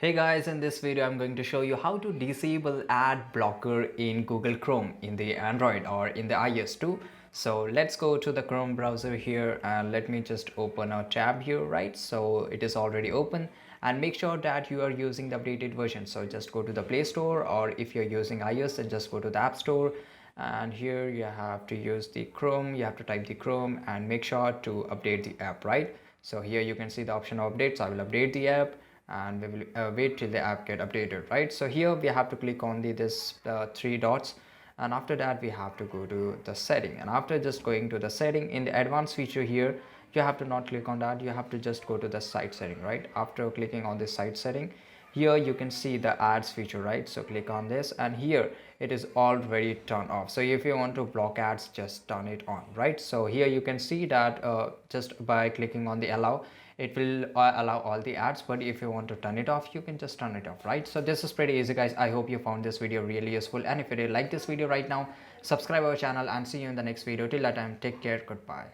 Hey guys, in this video I'm going to show you how to disable ad blocker in Google Chrome in the Android or in the iOS too. So let's go to the Chrome browser here and let me just open a tab here, right? So it is already open, and make sure that you are using the updated version. So just go to the Play Store, or if you're using iOS then just go to the App Store, and here you have to use the Chrome. You have to type the Chrome and make sure to update the app, right? So here you can see the option of updates. I will update the app and we will wait till the app get updated, right? So here we have to click on this three dots, and after that we have to go to the setting, and after just going to the setting in the advanced feature here, you have to not click on that. You have to just go to the site setting, right? After clicking on this site setting, here you can see the ads feature, right? So click on this, and here it is already turned off. So if you want to block ads, just turn it on, right? So here you can see that just by clicking on the allow, it will allow all the ads, but if you want to turn it off, you can just turn it off, right? So this is pretty easy, guys. I hope you found this video really useful, and if you did like this video right now, subscribe our channel and see you in the next video. Till that time, take care, goodbye.